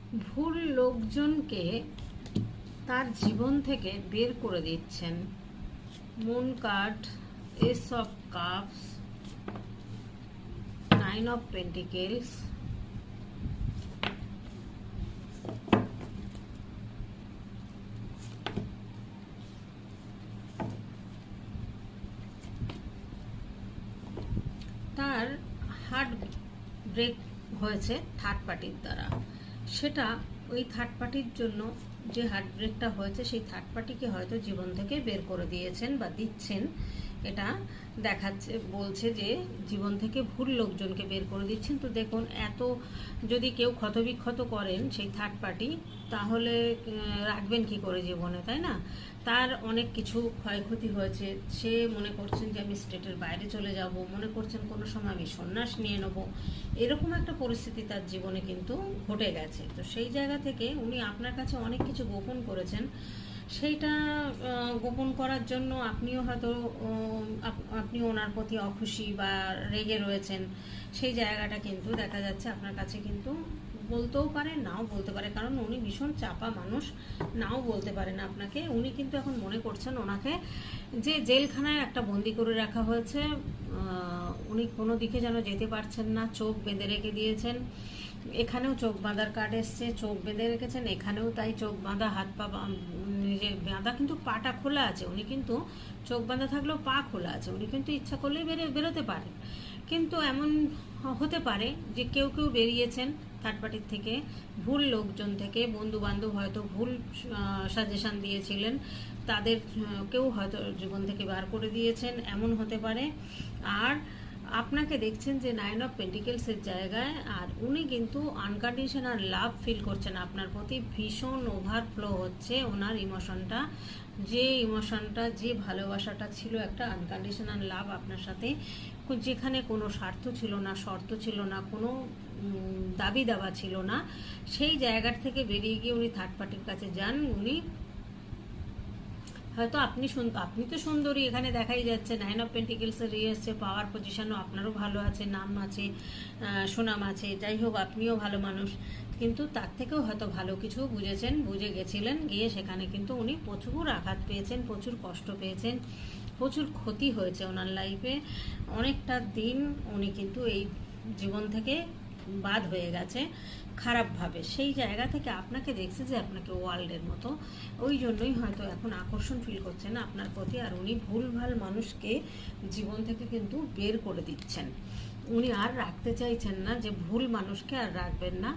ভুল লোকজনকে তার জীবন থেকে বের করে দিচ্ছেন। Moon card, S of cups, 9 of pentacles, তার হার্ট ব্রেক হয়েছে থার্ড পার্টির দ্বারা। সেটা ওই থার্ড পার্টির জন্য যে হার্ট ব্রেকটা হয়েছে সেই থার্ড পার্টিকে হয়তো জীবন থেকে বের করে দিয়েছেন বা দিচ্ছেন। এটা দেখাচ্ছে, বলছে যে জীবন থেকে ভুল লোকজনকে বের করে দিচ্ছেন। তো দেখুন, এত যদি কেউ ক্ষতবিক্ষত করেন সেই থার্ড পার্টি, তাহলে রাখবেন কি করে জীবনে, তাই না? তার অনেক কিছু ক্ষয়ক্ষতি হয়েছে। সে মনে করছেন যে আমি স্টেটের বাইরে চলে যাব, মনে করছেন কোনো সময় আমি সন্ন্যাস নিয়ে নেব, এরকম একটা পরিস্থিতি তার জীবনে কিন্তু ঘটে গেছে। তো সেই জায়গা থেকে উনি আপনার কাছে অনেক কিছু গোপন করেছেন। সেইটা গোপন করার জন্য আপনিও হয়তো আপনি ওনার প্রতি অখুশি বা রেগে রয়েছেন। সেই জায়গাটা কিন্তু দেখা যাচ্ছে আপনার কাছে কিন্তু বলতেও পারে, নাও বলতে পারে, কারণ উনি ভীষণ চাপা মানুষ, নাও বলতে পারেন আপনাকে। উনি কিন্তু এখন মনে করছেন ওনাকে যে জেলখানায় একটা বন্দি করে রাখা হয়েছে, উনি কোনো দিকে যেন যেতে পারছেন না, চোখ বেঁধে রেখে দিয়েছেন। এখানেও চোখ বাঁধার কার্ড এসছে, চোখ বেঁধে রেখেছেন, এখানেও তাই চোখ বাঁধা, হাত পা নিজের বাঁধা, কিন্তু পাটা খোলা আছে। উনি কিন্তু চোখ বাঁধা থাকলেও পা খোলা আছে, উনি কিন্তু ইচ্ছা করলেই বেরোতে পারেন। কিন্তু এমন হতে পারে যে কেউ কেউ বেরিয়েছেন থার্ড পার্টির থেকে, ভুল লোকজন থেকে, বন্ধু বান্ধব হয়তো ভুল সাজেশন দিয়েছিলেন, তাদের কেউ হয়তো জীবন থেকে বার করে দিয়েছেন, এমন হতে পারে। আর আপনাকে দেখছেন যে 9 অফ পেন্টিকেলসের জায়গায়, আর উনি কিন্তু আনকন্ডিশনাল লাভ ফিল করছেন আপনার প্রতি। ভীষণ ওভারফ্লো হচ্ছে ওনার ইমোশনটা, যে ইমোশনটা, যে ভালোবাসাটা ছিল একটা আনকন্ডিশনাল লাভ আপনার সাথে, যেখানে কোনো স্বার্থ ছিল না, শর্ত ছিল না, কোনো দাবি দাবা ছিল না, সেই জায়গার থেকে বেরিয়ে গিয়ে উনি থার্ড পার্টির কাছে যান। উনি হয়তো আপনি তো সুন্দরী, এখানে দেখাই যাচ্ছে 9 অফ পেন্টিকেলসের এসছে, পাওয়ার পজিশনও আপনারও ভালো আছে, নাম আছে, সুনাম আছে, যাই হোক আপনিও ভালো মানুষ। কিন্তু তার থেকেও হয়তো ভালো কিছু বুঝে গেছিলেন, গিয়ে সেখানে কিন্তু উনি প্রচুর আঘাত পেয়েছেন, প্রচুর কষ্ট পেয়েছেন, প্রচুর ক্ষতি হয়েছে ওনার লাইফে। অনেকটা দিন উনি কিন্তু এই জীবন থেকে বাদ হয়ে গেছে খারাপভাবে। সেই জায়গা থেকে আপনাকে দেখছে যে আপনাকে ওয়ার্ল্ডের মতো, ওই জন্যই হয়তো এখন আকর্ষণ ফিল করছেন আপনার প্রতি। আর উনি ভুলভাল মানুষকে জীবন থেকে কিন্তু বের করে দিচ্ছেন। উনি আর রাখতে চাইছেন না, যে ভুল মানুষকে আর রাখবেন না।